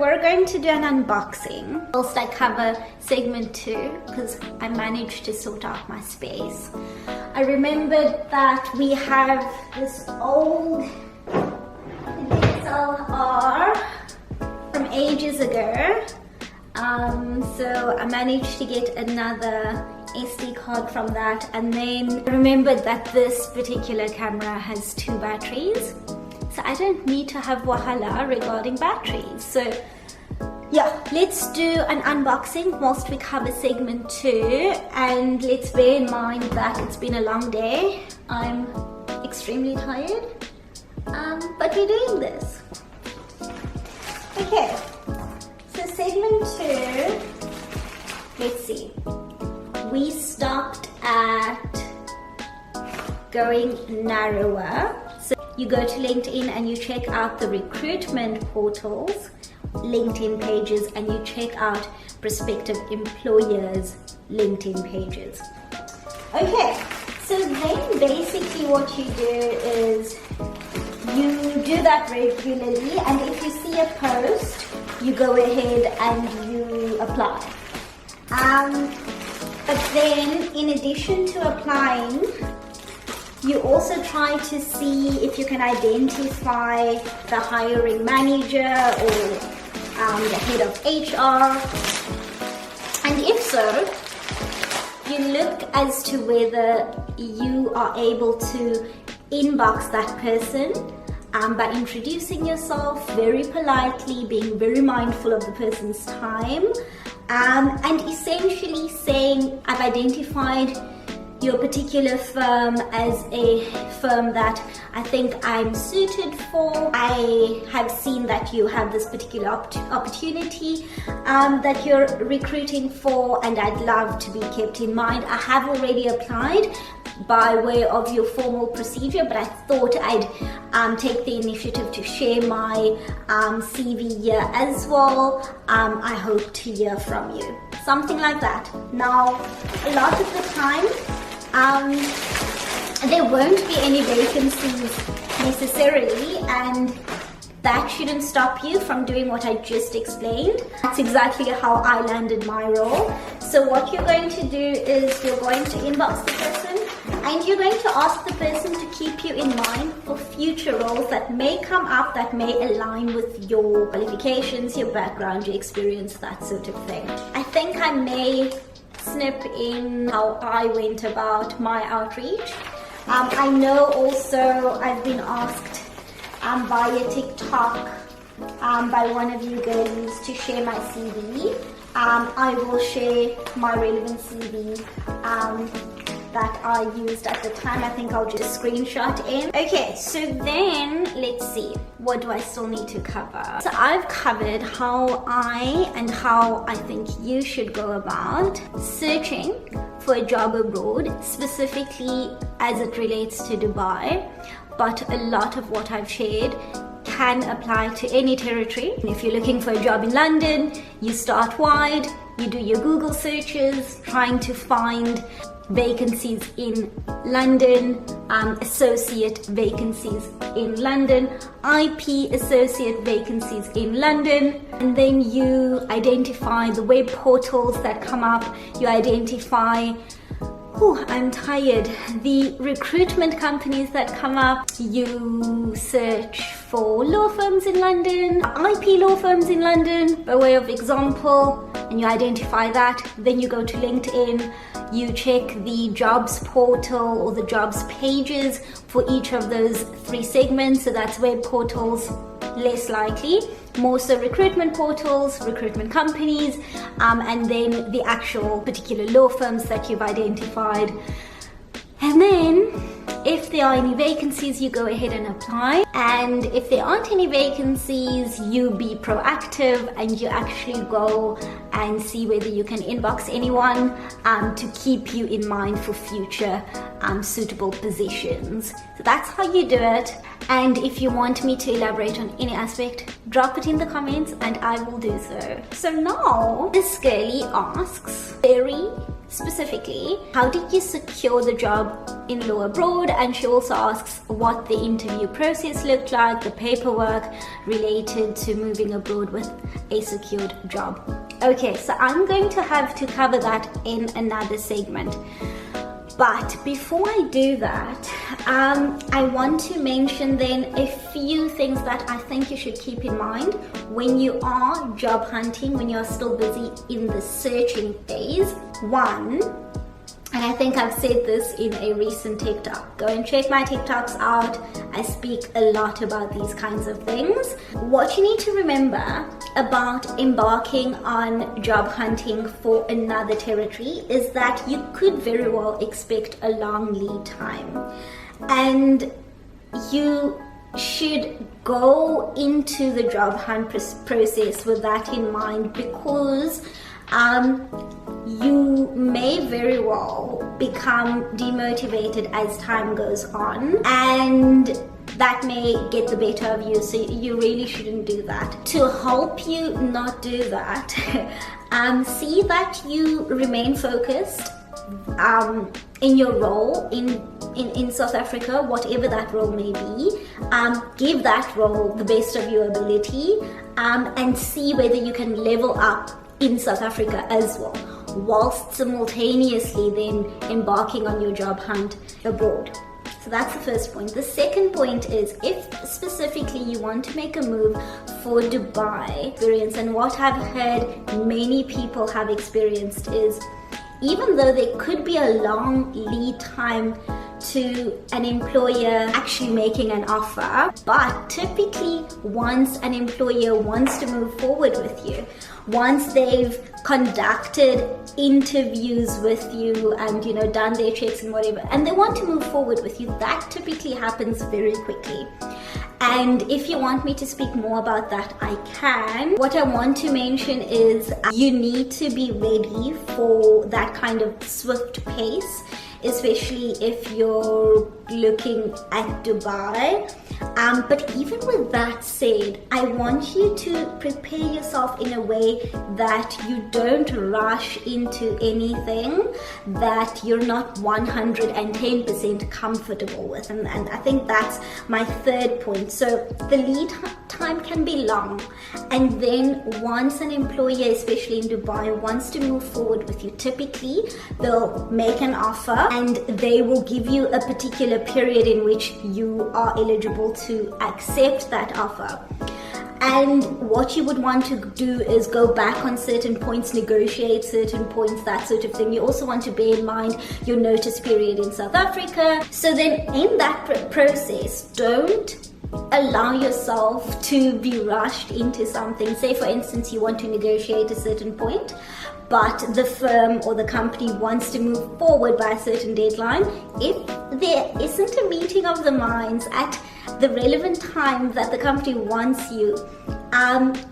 we're going to do an unboxing whilst I cover segment 2 because I managed to sort out my space. I remembered that we have this old DSLR from ages ago. So I managed to get another SD card from that, and then I remembered that this particular camera has 2 batteries. So I don't need to have wahala regarding batteries. So yeah, let's do an unboxing whilst we cover segment 2, and let's bear in mind that it's been a long day. I'm extremely tired, but we're doing this. Okay, so segment 2, let's see. We stopped at going narrower. So you go to LinkedIn and you check out the recruitment portals, LinkedIn pages, and you check out prospective employers' LinkedIn pages. Okay, so then basically what you do is you do that regularly, and if you see a post, you go ahead and you apply. But then in addition to applying, you also try to see if you can identify the hiring manager or the head of HR. And if so, you look as to whether you are able to inbox that person by introducing yourself very politely, being very mindful of the person's time, and essentially saying, I've identified your particular firm as a firm that I think I'm suited for. I have seen that you have this particular opportunity that you're recruiting for, and I'd love to be kept in mind. I have already applied by way of your formal procedure, but I thought I'd take the initiative to share my CV here as well. I hope to hear from you. Something like that. Now, a lot of the time, there won't be any vacancies necessarily, and that shouldn't stop you from doing what I just explained. That's exactly how I landed my role. So what you're going to do is you're going to inbox the person, and you're going to ask the person to keep you in mind for future roles that may come up that may align with your qualifications, your background, your experience, that sort of thing. I think I may snip in how I went about my outreach. I know also I've been asked via TikTok by one of you girlies to share my CV. I will share my relevant CV that I used at the time. I think I'll just screenshot in. Okay, so then let's see, what do I still need to cover? So I've covered how I think you should go about searching for a job abroad, specifically as it relates to Dubai, but a lot of what I've shared can apply to any territory. If you're looking for a job in London, you start wide, you do your Google searches, trying to find vacancies in London, associate vacancies in London, IP associate vacancies in London, and then you identify the web portals that come up, you identify I'm tired. The recruitment companies that come up, you search for law firms in London, IP law firms in London, by way of example, and you identify that. Then you go to LinkedIn, you check the jobs portal or the jobs pages for each of those 3 segments. So that's web portals, less likely, more so recruitment portals, recruitment companies, and then the actual particular law firms that you've identified. And then if there are any vacancies, you go ahead and apply. And if there aren't any vacancies, you be proactive and you actually go and see whether you can inbox anyone to keep you in mind for future suitable positions. So that's how you do it. And if you want me to elaborate on any aspect, drop it in the comments and I will do so. So now this girlie asks very specifically, how did you secure the job in law abroad? And she also asks what the interview process looked like, the paperwork related to moving abroad with a secured job. Okay, so I'm going to have to cover that in another segment. But before I do that, I want to mention then a few things that I think you should keep in mind when you are job hunting, when you're still busy in the searching phase. One, and I think I've said this in a recent TikTok, go and check my TikToks out. I speak a lot about these kinds of things. What you need to remember about embarking on job hunting for another territory is that you could very well expect a long lead time. And you should go into the job hunt process with that in mind, because you may very well become demotivated as time goes on, and that may get the better of you, so you really shouldn't do that. To help you not do that, see that you remain focused in your role in South Africa, whatever that role may be. Give that role the best of your ability, and see whether you can level up in South Africa as well, whilst simultaneously then embarking on your job hunt abroad. So that's the first point. The second point is, if specifically you want to make a move for Dubai experience, and what I've heard many people have experienced is, even though there could be a long lead time to an employer actually making an offer, but typically once an employer wants to move forward with you, once they've conducted interviews with you and done their checks and whatever, and they want to move forward with you, that typically happens very quickly. And if you want me to speak more about that, I can. What I want to mention is you need to be ready for that kind of swift pace, especially if you're looking at Dubai. But even with that said, I want you to prepare yourself in a way that you don't rush into anything that you're not 110% comfortable with. And I think that's my third point. So the lead time can be long. And then once an employer, especially in Dubai, wants to move forward with you, typically they'll make an offer and they will give you a particular period in which you are eligible to accept that offer. And what you would want to do is go back on certain points, negotiate certain points, that sort of thing. You also want to bear in mind your notice period in South Africa. So then in that process, don't allow yourself to be rushed into something. Say for instance, you want to negotiate a certain point, but the firm or the company wants to move forward by a certain deadline. If there isn't a meeting of the minds at the relevant time that the company wants you,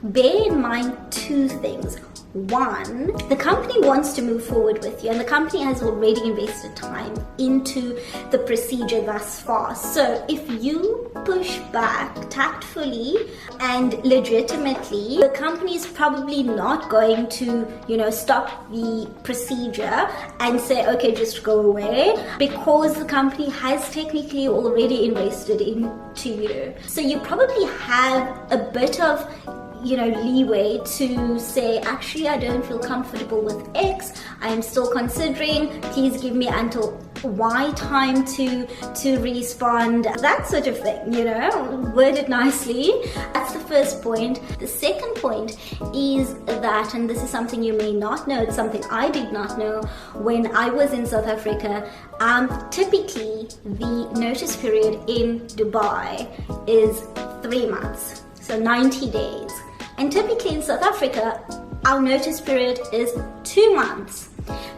bear in mind two things. One, the company wants to move forward with you, and the company has already invested time into the procedure thus far. So if you push back tactfully and legitimately, the company is probably not going to, stop the procedure and say, okay, just go away, because the company has technically already invested into you. So you probably have a bit of leeway to say, actually, I don't feel comfortable with X, I am still considering, please give me until Y time to respond, that sort of thing, word it nicely. That's the first point. The second point is that, and this is something you may not know, it's something I did not know when I was in South Africa, typically the notice period in Dubai is 3 months, so 90 days. And typically in South Africa, our notice period is 2 months.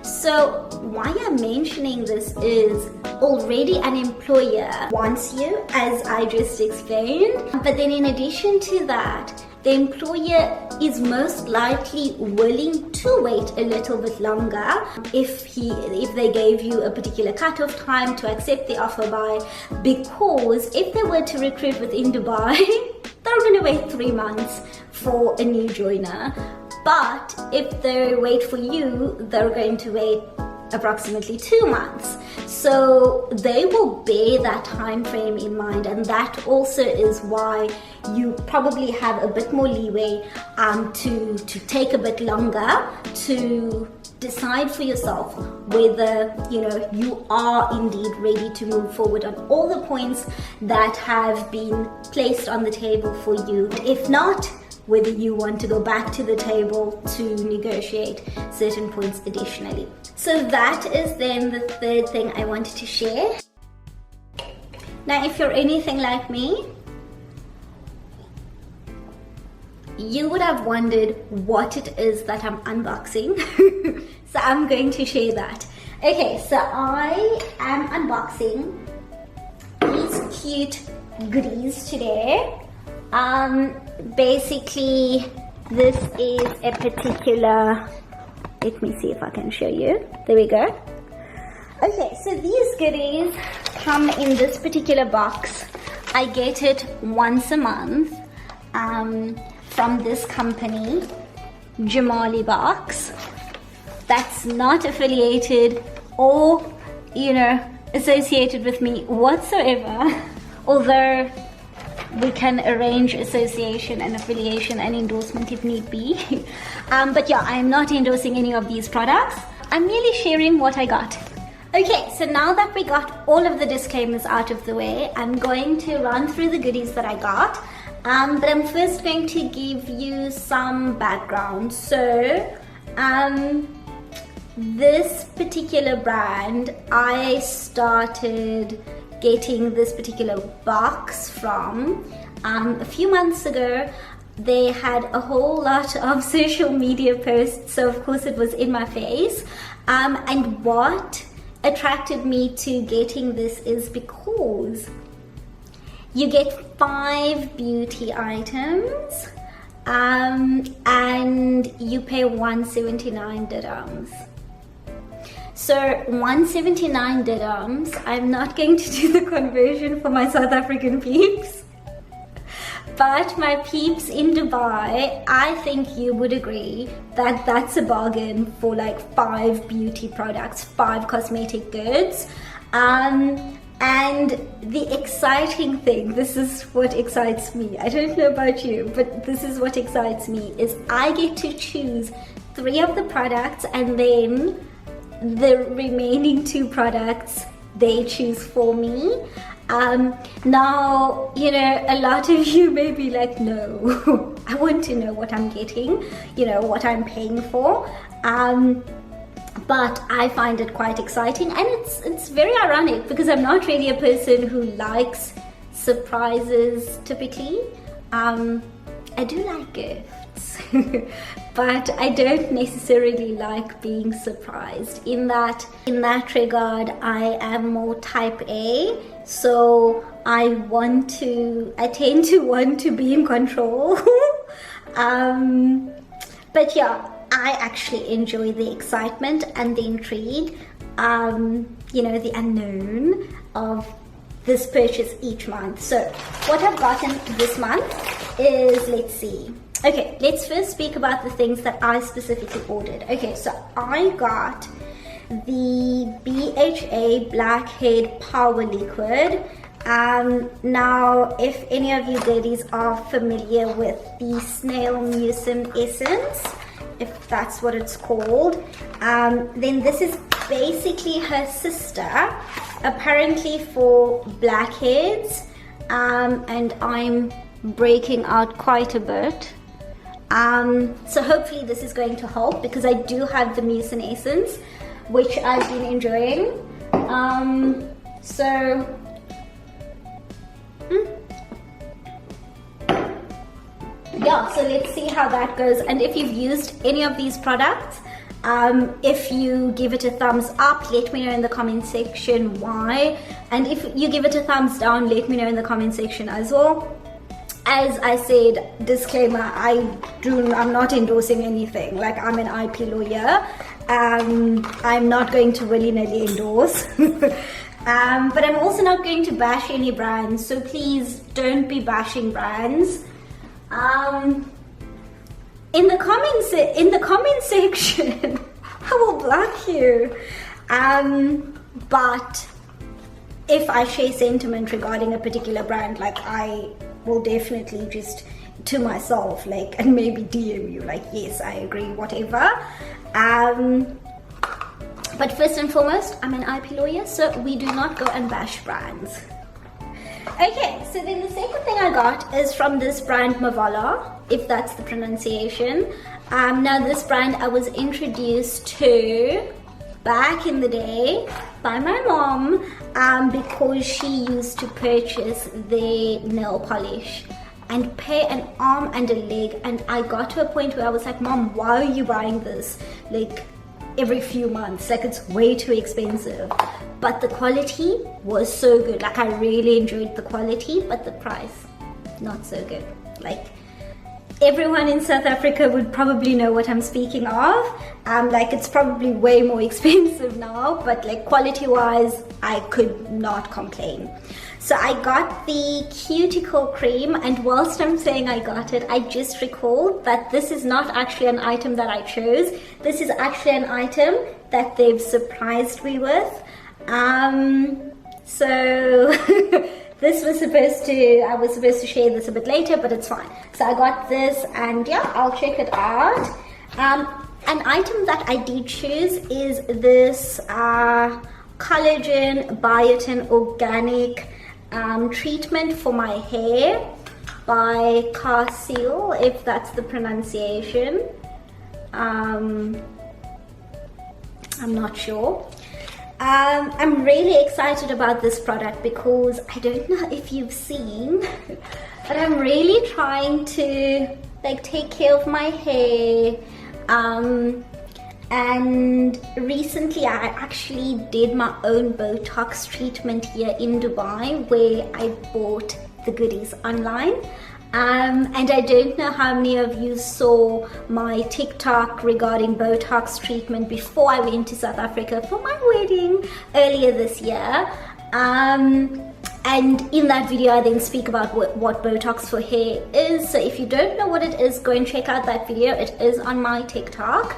So why I'm mentioning this is, already an employer wants you, as I just explained. But then in addition to that, the employer is most likely willing to wait a little bit longer if they gave you a particular cutoff time to accept the offer by, because if they were to recruit within Dubai, they're going to wait 3 months for a new joiner. But if they wait for you, they're going to wait approximately 2 months. So they will bear that time frame in mind, and that also is why you probably have a bit more leeway to take a bit longer to decide for yourself whether you are indeed ready to move forward on all the points that have been placed on the table for you. If not, whether you want to go back to the table to negotiate certain points additionally. So that is then the third thing I wanted to share. Now, if you're anything like me, you would have wondered what it is that I'm unboxing. So I'm going to share that. Okay, so I am unboxing these cute goodies today. Basically, this is a particular, let me see if I can show you. There we go. Okay, so these goodies come in this particular box. I get it once a month from this company, Girlie box. That's not affiliated or, associated with me whatsoever. Although we can arrange association and affiliation and endorsement if need be. But yeah, I'm not endorsing any of these products. I'm merely sharing what I got. Okay, so now that we got all of the disclaimers out of the way, I'm going to run through the goodies that I got. But I'm first going to give you some background. So, this particular brand, I started getting this particular box from a few months ago. They had a whole lot of social media posts, so of course it was in my face. And what attracted me to getting this is because you get 5 beauty items and you pay 179 dirhams. So 179 dirhams, I'm not going to do the conversion for my South African peeps, but my peeps in Dubai, I think you would agree that that's a bargain for like 5 beauty products, 5 cosmetic goods. And the exciting thing, this is what excites me, I don't know about you, but this is what excites me, is I get to choose 3 of the products, and then the remaining 2 products they choose for me. Now, a lot of you may be like, no, I want to know what I'm getting, what I'm paying for. But I find it quite exciting, and it's very ironic because I'm not really a person who likes surprises typically. I do like gifts, but I don't necessarily like being surprised. In that regard, I am more type A, so I tend to want to be in control. But yeah, I actually enjoy the excitement and the intrigue, the unknown of this purchase each month. So what I've gotten this month is, let's see. Okay, let's first speak about the things that I specifically ordered. Okay, so I got the BHA Blackhead Power Liquid. Now, if any of you ladies are familiar with the Snail Mucin Essence, if that's what it's called, then this is basically her sister, apparently for blackheads, and I'm breaking out quite a bit. So hopefully this is going to help, because I do have the Mucin Essence, which I've been enjoying. Yeah, so let's see how that goes. And if you've used any of these products, if you give it a thumbs up, let me know in the comment section why. And if you give it a thumbs down, let me know in the comment section as well. As I said, disclaimer, I'm not endorsing anything. Like, I'm an IP lawyer. I'm not going to willy-nilly endorse. But I'm also not going to bash any brands, so please don't be bashing brands. In the comment section, I will block you. But if I share sentiment regarding a particular brand, like I will definitely just to myself, like, and maybe DM you, like, yes, I agree, whatever. But first and foremost, I'm an IP lawyer, so we do not go and bash brands. Okay, so then the second thing I got is from this brand Mavala, if that's the pronunciation. Now this brand I was introduced to back in the day by my mom because she used to purchase their nail polish and pay an arm and a leg, and I got to a point where I was like, Mom, why are you buying this like every few months? Like, it's way too expensive. But the quality was so good. Like, I really enjoyed the quality, but the price, not so good. Like, everyone in South Africa would probably know what I'm speaking of. Like, it's probably way more expensive now, but like quality wise, I could not complain. So I got the cuticle cream, and whilst I'm saying I got it, I just recalled that this is not actually an item that I chose. This is actually an item that they've surprised me with. So this was I was supposed to share this a bit later, but it's fine. So I got this, and yeah, I'll check it out. An item that I did choose is this collagen biotin organic treatment for my hair by Carseal, if that's the pronunciation. I'm not sure. I'm really excited about this product because I don't know if you've seen, but I'm really trying to like take care of my hair. And recently I actually did my own Botox treatment here in Dubai, where I bought the goodies online. And I don't know how many of you saw my TikTok regarding Botox treatment before I went to South Africa for my wedding earlier this year. And in that video I then speak about what Botox for hair is. So if you don't know what it is, go and check out that video. It is on my TikTok.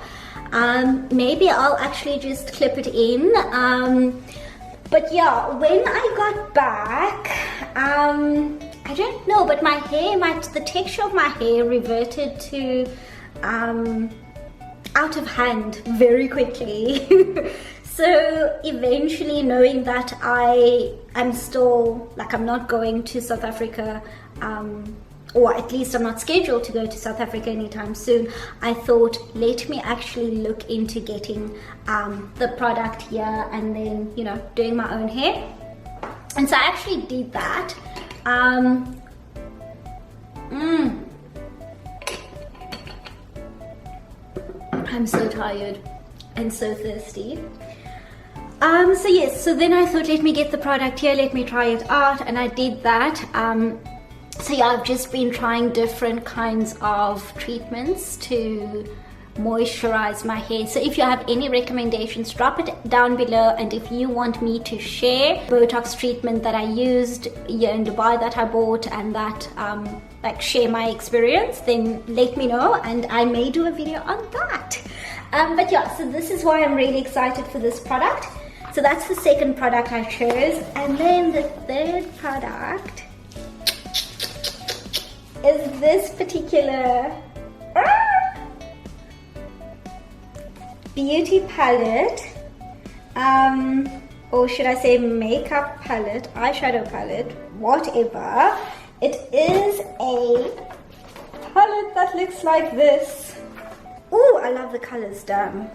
Maybe I'll actually just clip it in. But yeah, when I got back, I don't know, but my hair, the texture of my hair reverted to out of hand very quickly. So eventually, knowing that I'm still, like, I'm not going to South Africa, or at least I'm not scheduled to go to South Africa anytime soon, I thought, let me actually look into getting the product here and then, you know, doing my own hair. And so I actually did that. I'm so tired and so thirsty. So yes, so then I thought, let me get the product here, let me try it out, and I did that. So yeah, I've just been trying different kinds of treatments to moisturize my hair. So if you have any recommendations, drop it down below. And if you want me to share Botox treatment that I used here in Dubai that I bought, and that like share my experience, then let me know and I may do a video on that. But yeah, so this is why I'm really excited for this product. So that's the second product I chose. And then the third product is this particular beauty palette, or should I say makeup palette, eyeshadow palette, whatever. It is a palette that looks like this. Ooh, I love the colors, damn.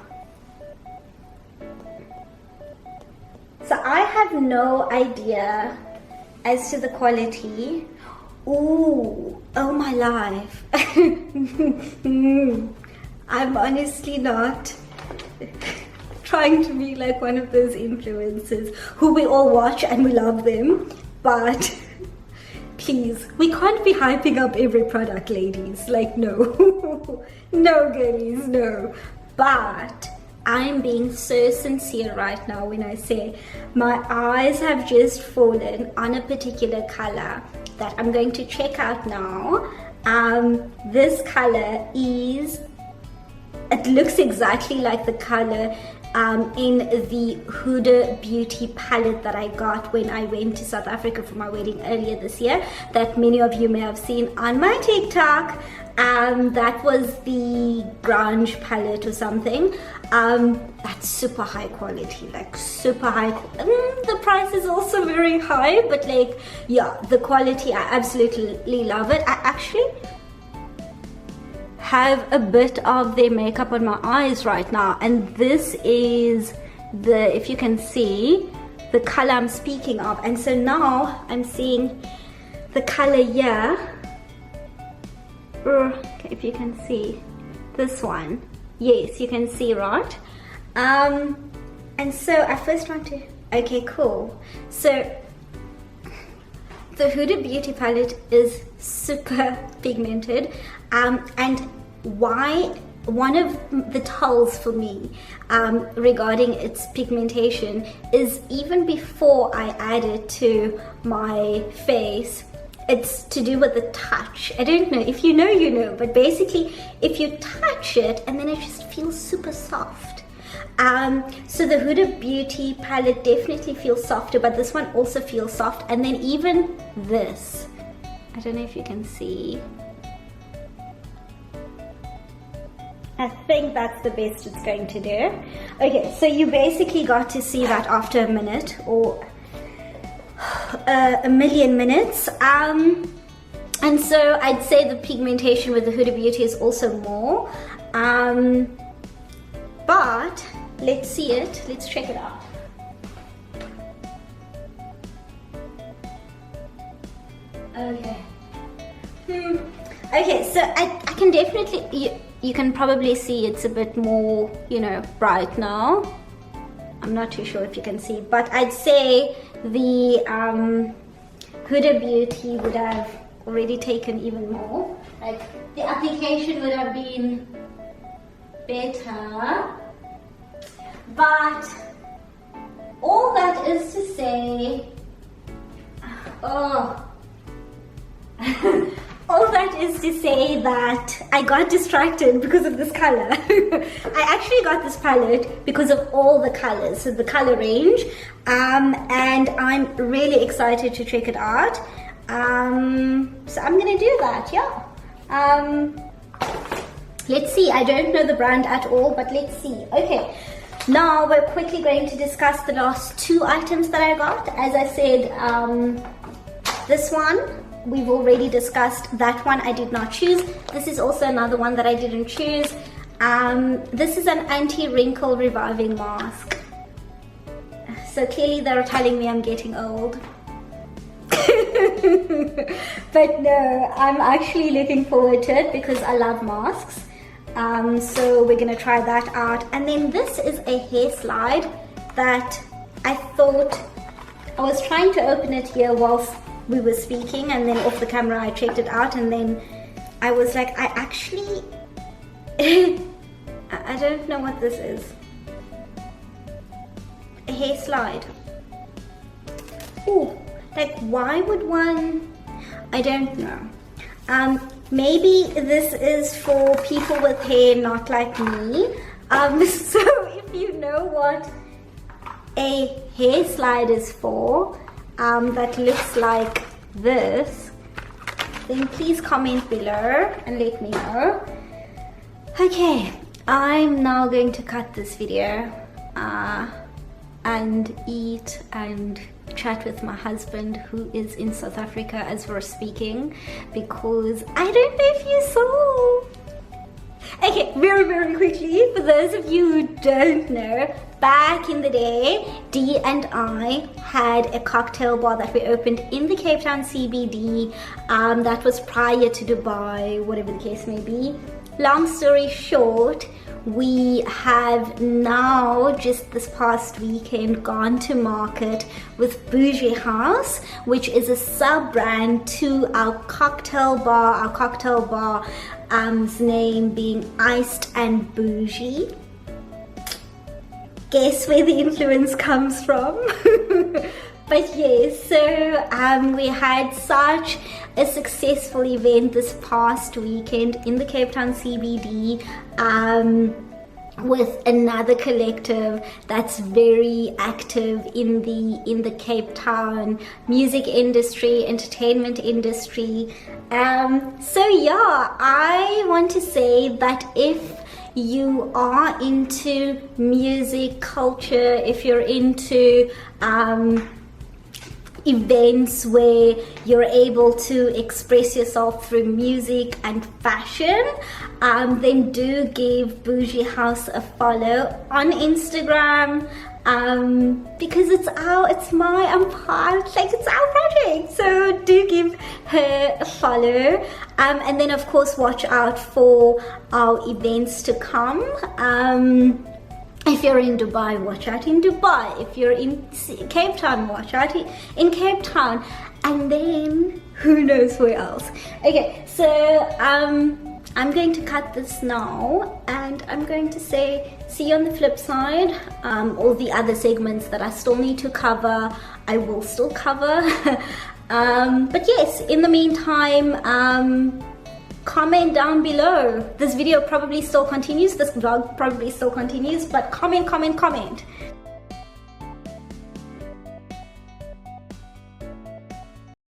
So I have no idea as to the quality. Ooh, oh my life. I'm honestly not trying to be like one of those influencers who we all watch and we love them, but please, we can't be hyping up every product, ladies. Like, no. No, girlies, no. But I'm being so sincere right now when I say my eyes have just fallen on a particular color that I'm going to check out now. This color is, it looks exactly like the color in the Huda Beauty palette that I got when I went to South Africa for my wedding earlier this year, that many of you may have seen on my TikTok. That was the grunge palette or something. That's super high quality, like super high. The price is also very high, but like, yeah, the quality, I absolutely love it. I actually have a bit of their makeup on my eyes right now, and this is the, if you can see, the color I'm speaking of. And so now I'm seeing the color here. Okay, if you can see this one, yes, you can see, right? And so I first want to, okay, cool. So the Huda Beauty palette is super pigmented, and why, one of the tells for me regarding its pigmentation is even before I add it to my face, it's to do with the touch. I don't know, if you know, you know, but basically if you touch it and then it just feels super soft. So the Huda Beauty palette definitely feels softer, but this one also feels soft. And then even this, I don't know if you can see, I think that's the best it's going to do. Okay, so you basically got to see that after a minute or a million minutes. And so I'd say the pigmentation with the Huda Beauty is also more. But let's see it. Let's check it out. Okay. Okay, so I can definitely, you can probably see it's a bit more, you know, bright now. I'm not too sure if you can see, but I'd say the Huda Beauty would have already taken even more. Like, the application would have been better. But all that is to say, all that is to say that I got distracted because of this color. I actually got this palette because of all the colors, so the color range, and I'm really excited to check it out. So I'm gonna do that, yeah. Let's see, I don't know the brand at all, but let's see. Okay, now we're quickly going to discuss the last two items that I got. As I said, this one, we've already discussed. That one I did not choose. This is also another one that I didn't choose. This is an anti-wrinkle reviving mask. So clearly they're telling me I'm getting old. But no, I'm actually looking forward to it because I love masks. So we're gonna try that out. And then this is a hair slide that I thought, I was trying to open it here whilst we were speaking, and then off the camera I checked it out, and then I was like, I actually I don't know what this is. A hair slide. Ooh, like, why would one, I don't know. Maybe this is for people with hair not like me. So if you know what a hair slide is for, that looks like this, then please comment below and let me know. Okay, I'm now going to cut this video and eat and chat with my husband, who is in South Africa as we're speaking, because I don't know if you saw. Okay, very, very quickly, for those of you who don't know, back in the day, Dee and I had a cocktail bar that we opened in the Cape Town CBD. That was prior to Dubai, whatever the case may be. Long story short, we have now, just this past weekend, gone to market with Bougie House, which is a sub-brand to our cocktail bar. Our cocktail bar's name being Iced and Bougie. Guess where the influence comes from? But yes, so we had such a successful event this past weekend in the Cape Town CBD. with another collective that's very active in the Cape Town music industry, entertainment industry. So yeah, I want to say that if you are into music culture, if you're into events where you're able to express yourself through music and fashion, then do give Bougie House a follow on Instagram, because it's our project, so do give her a follow, and then of course watch out for our events to come. If you're in Dubai, watch out in Dubai. If you're in Cape Town, watch out in Cape Town. And then who knows where else. Okay, so I'm going to cut this now, and I'm going to say see you on the flip side. All the other segments that I still need to cover, I will still cover. But yes, in the meantime, comment down below. This video probably still continues, this vlog probably still continues, but comment.